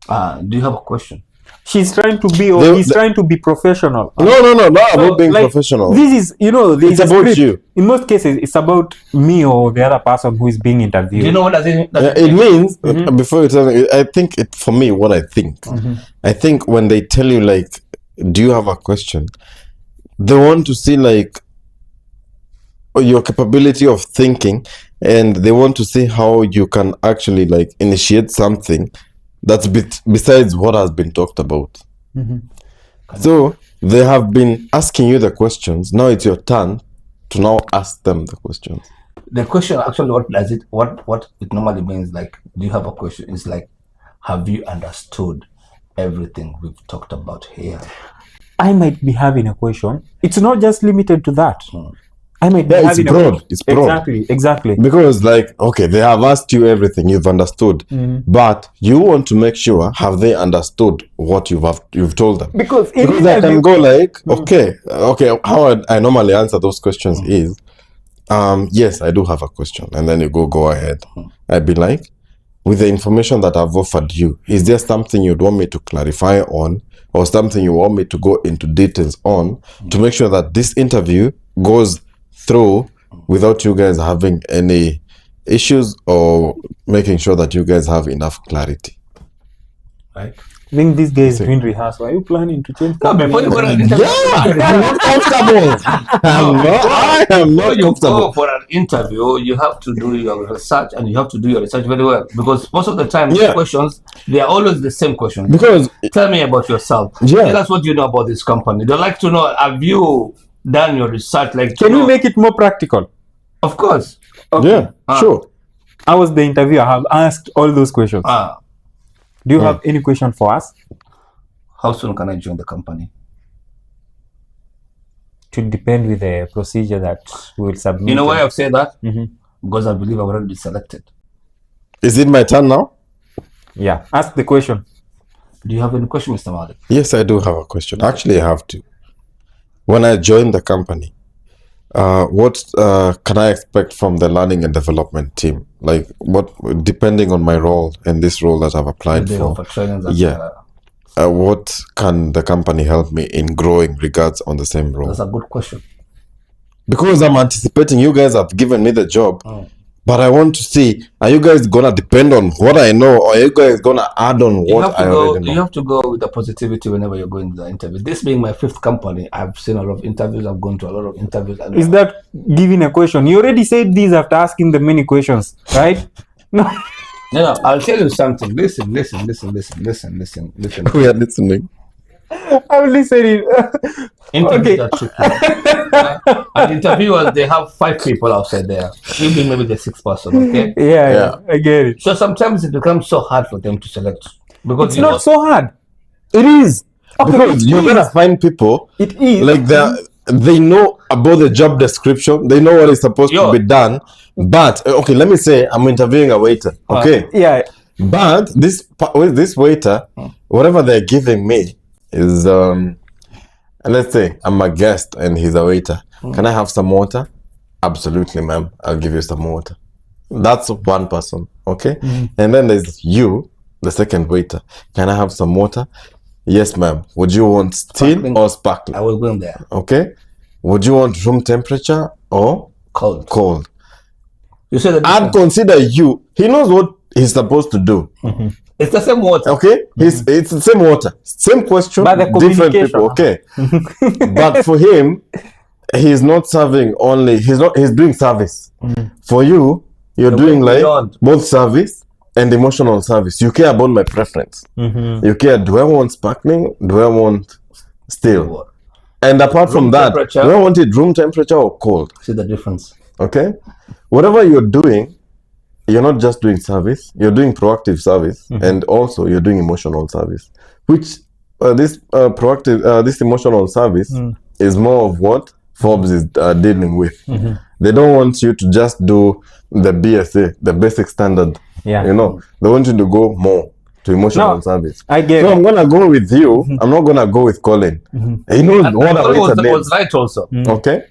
do you have a question? She's trying to be, or he's trying to be professional. No, not about being professional. This is, it's about script. You. In most cases, it's about me or the other person who is being interviewed. Do you know what does it mean? It means, before you tell me, I think for me, what I think, I think when they tell you, like, do you have a question? They want to see, like, your capability of thinking, and they want to see how you can actually, like, initiate something that's besides what has been talked about. So they have been asking you the questions. Now it's your turn to now ask them the questions. The question actually, what it normally means, like, do you have a question? It's like, have you understood everything we've talked about here? I might be having a question. It's not just limited to that. I might be having it's broad. It's broad. Exactly. Because, like, okay, they have asked you everything, you've understood, but you want to make sure, have they understood what you've told them? Because I can go like, okay, how I normally answer those questions is, yes, I do have a question, and then you go ahead. I'd be like, with the information that I've offered you, is there something you'd want me to clarify on, or something you want me to go into details on, to make sure that this interview goes through without you guys having any issues, or making sure that you guys have enough clarity? Right? I think these guys doing rehearsal. Are you planning to change? No, before you go to an interview, I'm not comfortable. I am not comfortable. Go for an interview, you have to do your research, and you have to do your research very well, because most of the time, questions, they are always the same questions. Because tell me about yourself. Tell us what you know about this company. They like to know, have you done your research? Like, can you make it more practical? Of course. Okay. Yeah, sure. I was the interviewer. I have asked all those questions. Do you have any question for us? How soon can I join the company? It will depend with the procedure that we will submit. You know why I've said that? Because I believe I've already been selected. Is it my turn now? Yeah. Ask the question. Do you have any question, Mr. Malik? Yes, I do have a question. Actually, I have to. When I join the company, what can I expect from the learning and development team? Like, what, depending on my role and this role that I've applied for, what can the company help me in growing regards on the same role? That's a good question. Because I'm anticipating you guys have given me the job, but I want to see, are you guys gonna depend on what I know, or are you guys gonna add on what I already know? You have to go with the positivity whenever you're going to the interview. This being my 5th company, I've seen a lot of interviews. I've gone to a lot of interviews. And is that giving a question? You already said this after asking the many questions, right? No. No, I'll tell you something. Listen. We are listening. I'm listening. Interviews are tricky. And interviewers, they have 5 people outside there. You being maybe the 6th person, okay? Yeah, I get it. So sometimes it becomes so hard for them to select. Because it's not so hard. It is. Because you're going to find people. It is. Like they know about the job description. They know what is supposed to be done. But, okay, let me say I'm interviewing a waiter. Okay? Yeah. But this waiter, whatever they're giving me is, let's say I'm a guest and he's a waiter. Can I have some water? Absolutely, ma'am. I'll give you some water. That's one person. Okay? And then there's you, the second waiter. Can I have some water? Yes, ma'am. Would you want steam or sparkling? I will go in there. Okay? Would you want room temperature or cold? You said that I'd consider you. He knows what he's supposed to do. It's the same water. Okay? It's the same water. Same question, but the different people. Okay. But for him, he's not serving only, he's doing service. For you, you're doing like both service and emotional service. You care about my preference. You care, do I want sparkling? Do I want still? And apart from that, do I want it room temperature or cold? See the difference. Okay? Whatever you're doing, you're not just doing service, you're doing proactive service, and also you're doing emotional service, which this emotional service is more of what Forbes is dealing with. They don't want you to just do the BSA, the basic standard. You know, they want you to go more to emotional service. I get so I'm gonna go with you. I'm not gonna go with Colin. He knows what was right also. Okay?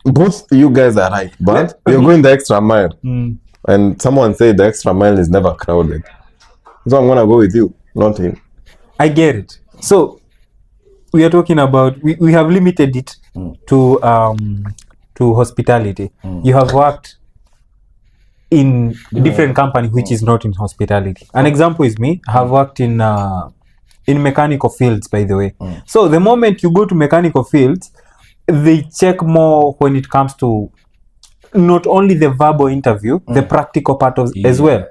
Both you guys are right, but you're going the extra mile. And someone said the extra mile is never crowded. So I'm gonna go with you, not him. I get it. So we are talking about we have limited it to hospitality. You have worked in different company which is not in hospitality. An example is me. I have worked in mechanical fields, by the way. So the moment you go to mechanical fields, they check more when it comes to not only the verbal interview, the practical part of as well.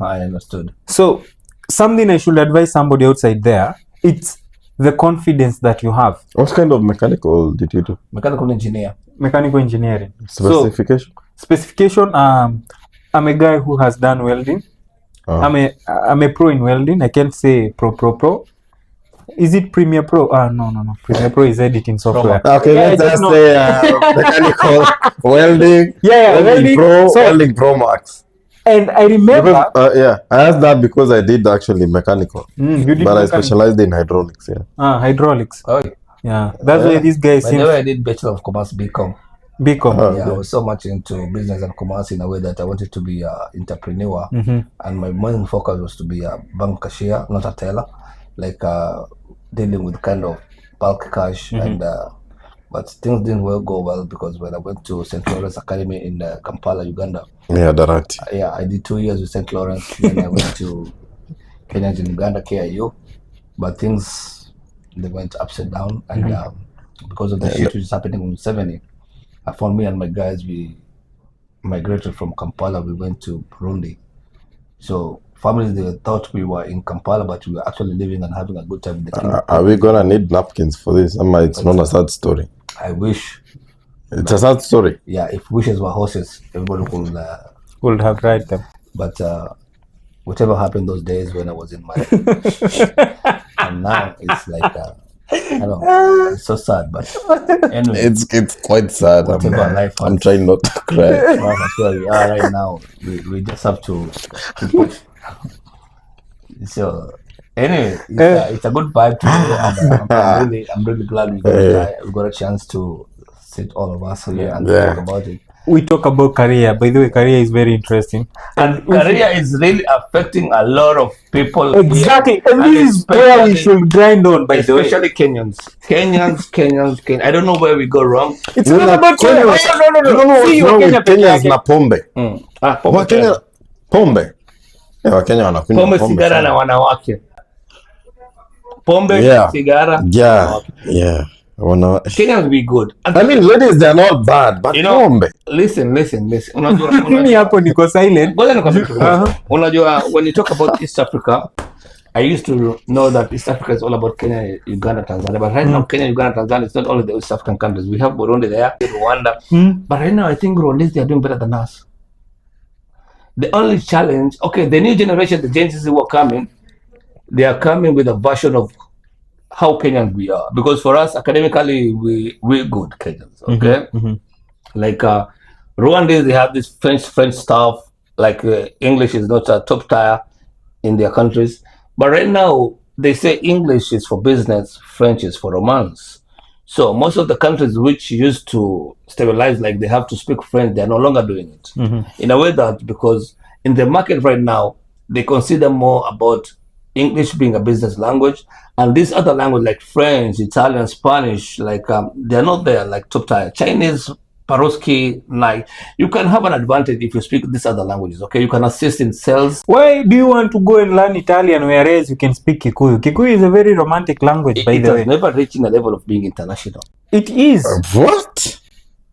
I understood. So something I should advise somebody outside there, it's the confidence that you have. What kind of mechanical did you do? Mechanical engineering. Specification? So, specification, I'm a guy who has done welding. I'm a pro in welding. I can't say pro. Is it Premiere Pro? No. Premiere Pro is editing software. Okay, let's just say mechanical welding. Welding Pro Max. And I remember... I asked that because I did actually mechanical. But I specialized in hydraulics, hydraulics. Oh, yeah. That's why these guys... I did Bachelor of Commerce, BCom. Yeah, I was so much into business and commerce in a way that I wanted to be an entrepreneur. And my main focus was to be a bank cashier, not a teller. Like dealing with kind of bulk cash. But things didn't go well because when I went to St. Lawrence Academy in Kampala, Uganda. I did 2 years with St. Lawrence. Then I went to Kenyans in Uganda, KIU. But things, they went upside down. And because of the shit which is happening in 70, I found me and my guys, we migrated from Kampala. We went to Burundi. So families, they thought we were in Kampala, but we were actually living and having a good time in the kingdom. Are we gonna need napkins for this? It's not a sad story. I wish. It's a sad story. Yeah, if wishes were horses, everybody would have ride them. But whatever happened those days when I was in my and now it's like I don't know, it's so sad, but anyway, it's quite sad. I'm trying not to cry. That's where we are right now. We just have to push. So anyway, it's a good vibe today. I'm really glad we got a chance to sit all of us here and talk about it. We talk about career. By the way, career is very interesting. And career is really affecting a lot of people. Exactly. And this is where we should grind on, by the way. Especially Kenyans. I don't know where we go wrong. It's not about Kenya. No. See, Kenya is na pombe. Pombe. Wakenya wanakunywa pombe, sigara na wanawake. Pombe, sigara. Yeah. Kenyans be good. I mean, ladies, they're not bad, but pombe. Listen. Mimi hapo niko silent. Unajua, when you talk about East Africa, I used to know that East Africa is all about Kenya, Uganda, Tanzania. But right now, Kenya, Uganda, Tanzania, it's not only the East African countries. We have Burundi there, Rwanda. But right now, I think Rwandese, they are doing better than us. The only challenge, the new generation, the Gen Z who are coming, they are coming with a version of how Kenyan we are. Because for us, academically, we're good Kenyans, okay? Like Rwandans, they have this French stuff, like English is not a top tier in their countries. But right now, they say English is for business, French is for romance. So most of the countries which used to stabilize, like they have to speak French, they are no longer doing it. In a way that, because in the market right now, they consider more about English being a business language, and this other language like French, Italian, Spanish, like they're not there, like top tier. Chinese, Paroski, like you can have an advantage if you speak these other languages. Okay, you can assist in sales. Why do you want to go and learn Italian whereas you can speak Kikuyu? Kikuyu is a very romantic language, by the way. It has never reaching a level of being international. It is. What?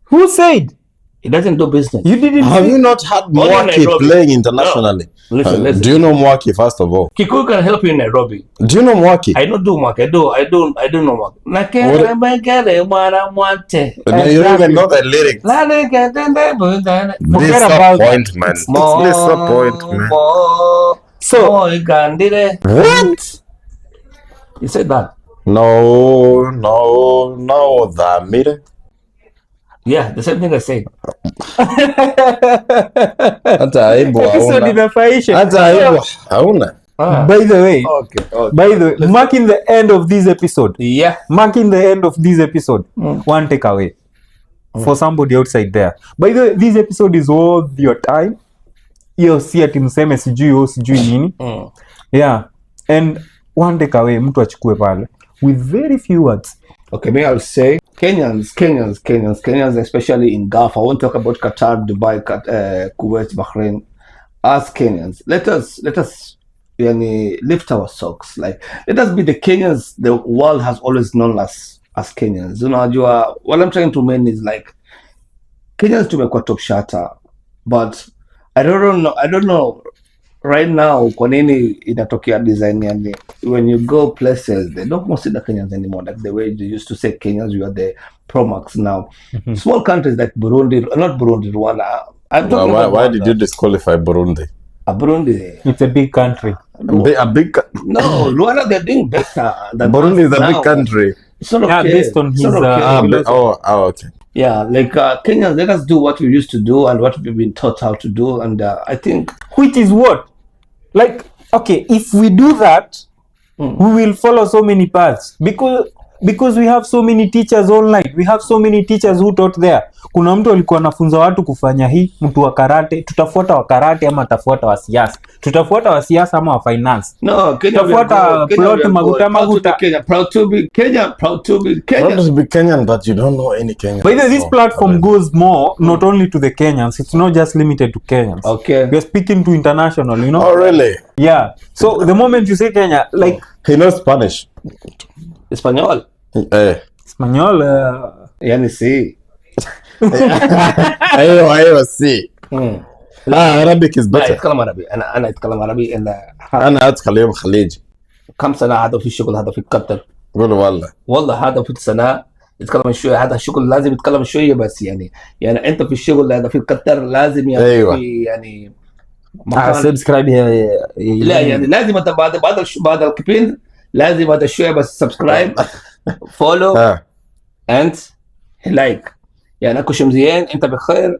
Who said? He doesn't do business. You didn't Have see- you not had Only Mwangi Nairobi. playing internationally? No. Listen. Do you know Mwangi first of all? Kikuyu can help you in Nairobi. Do you know Mwangi? I don't do Mwaki. I do know Mwaki. Nakere mekere mwana mwate. No, you don't even know the lyrics. Forget about Disappointment. Disappointment. So What? You said that. No, the mirror. Yeah, the same thing I said. Hata aibu episode hauna. inafaisha. Hata aibu hauna. By the way, Okay. marking the end of this episode. Yeah. Marking the end of this episode. One takeaway for somebody outside there. By the way, this episode is worth your time. Hiyo si ati mseme sijui nini. Yeah. And one takeaway mtu achukue pale with very few words. Okay, maybe I'll say Kenyans, especially in Gulf. I won't talk about Qatar, Dubai, Kuwait, Bahrain. As Kenyans, let us lift our socks. Like, let us be the Kenyans the world has always known us as Kenyans. What I'm trying to mean is like Kenyans tumekuwa top shatter, but I don't know right now kwa nini inatokea design yani when you go places they don't consider Kenyans anymore like the way they used to say Kenyans. You are the Promax now. Small countries like Burundi, not Burundi, Rwanda. Why did you disqualify Burundi? Burundi, It's a big country. A big no, Rwanda, they're doing better than Burundi is a now. big country. It's not Yeah, okay. based on It's his, not okay. Okay. Yeah, like Kenyans, let us do what we used to do and what we've been taught how to do, and I think Which is what? Like, okay, if we do that, we will follow so many paths because we have so many teachers online. We have so many teachers who taught there. Kuna mtu alikuwa anafunza watu kufanya hii, mtu wa karate, tutafuata wa karate ama tutafuata wa siasa. Tutafuata wa siasa ama wa finance. no, Kenya, Tutafuata plot maguta. Proud to be Kenya. Proud to be Kenyan, but you don't know any Kenyan. By the way, this platform goes more not only to the Kenyans. It's not just limited to Kenyans. Okay. We are speaking to international, you know. Oh, really? Yeah. So the moment you say Kenya, like He knows Spanish. Espanol. Espanol, Yani si. Ayo, see. Arabic is لا better. يتكلم عربي. أنا أتكلم عربي. أنا أدخل يوم خليجي. كم سنة هذا في الشغل هذا في قطر. قول والله هذا في السنة يتكلم شوية. هذا الشغل لازم يتكلم شوية بس يعني أنت في الشغل هذا في قطر لازم يعني أيوة. يعني سبسكرايب لا يعني لازم أنت بعد الكبين لازم هذا شوية بس سبسكرايب فولو أنت لايك يعني أكو شمزيين أنت بخير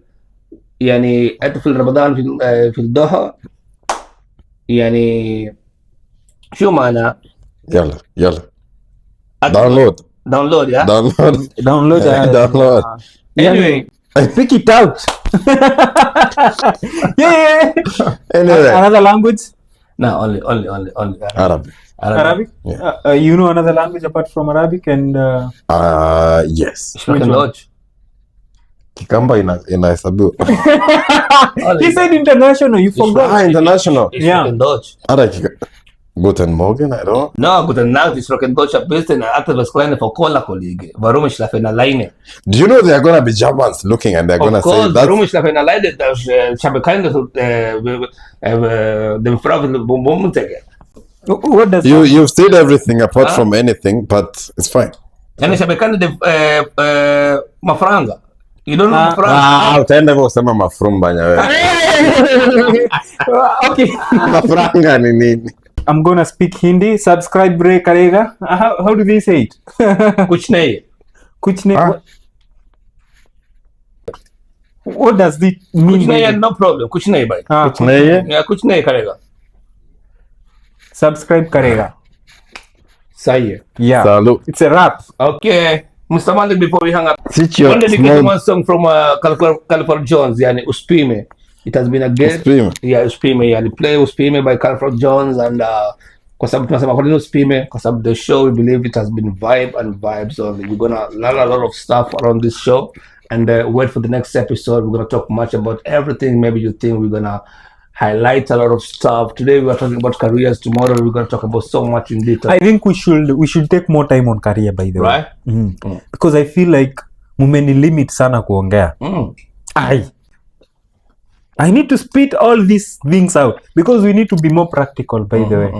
يعني أنت في رمضان في الدوحة يعني شو معنى يلا داونلود يا download anyway pick it out. yeah. Anyway. Another language? no only Arabic. Yeah. You know another language apart from Arabic and yes. Spoken Dutch. Kikamba inahesabiwa. He said international, you forgot. International. Yeah. Spoken Dutch. Guten Morgen, I don't. No, guten Nacht ist Spoken Dutch ein bisschen etwas kleiner für Kollege. Warum ich schlafe alleine? Do you know there are gonna be Germans looking and they're gonna say that? Warum ich schlafe alleine? Ich habe keine dem Frau Bummentegger. What does You've said everything apart from anything, but it's fine. Yani ich habe keine mafranga. You don't know mafranga? Utaenda hivyo usema mafrumbanya wewe. Okay. Mafranga ni nini? I'm gonna speak Hindi. Subscribe bre karega. How do they say it? Kuch nahi. Kuch nahi. What does it mean? Kuch nahi, no problem. Kuch nahi bhai. Kuch nahi? Yeah, kuch nahi karega. Subscribe karega. Sahi hai. Yeah. Salute. It's a wrap. Okay. Mr. Malik, before we hang up, Sit your one dedicated small- one song from California Jones, yani Uspime. It has been a great Uspime. Yeah, Uspime, yani play Uspime by California Jones, and kwa sababu tunasema kwa nini Uspime, kwa sababu the show we believe it has been vibe and vibes only. We're gonna learn a lot of stuff around this show, and wait for the next episode. We're gonna talk much about everything. Maybe you think we're gonna highlight a lot of stuff. Today we are talking about careers. Tomorrow we're gonna talk about so much in detail. I think we should take more time on career, by the way. Right? Because I feel like mumeni limit sana kuongea. I need to spit all these things out because we need to be more practical, by the way.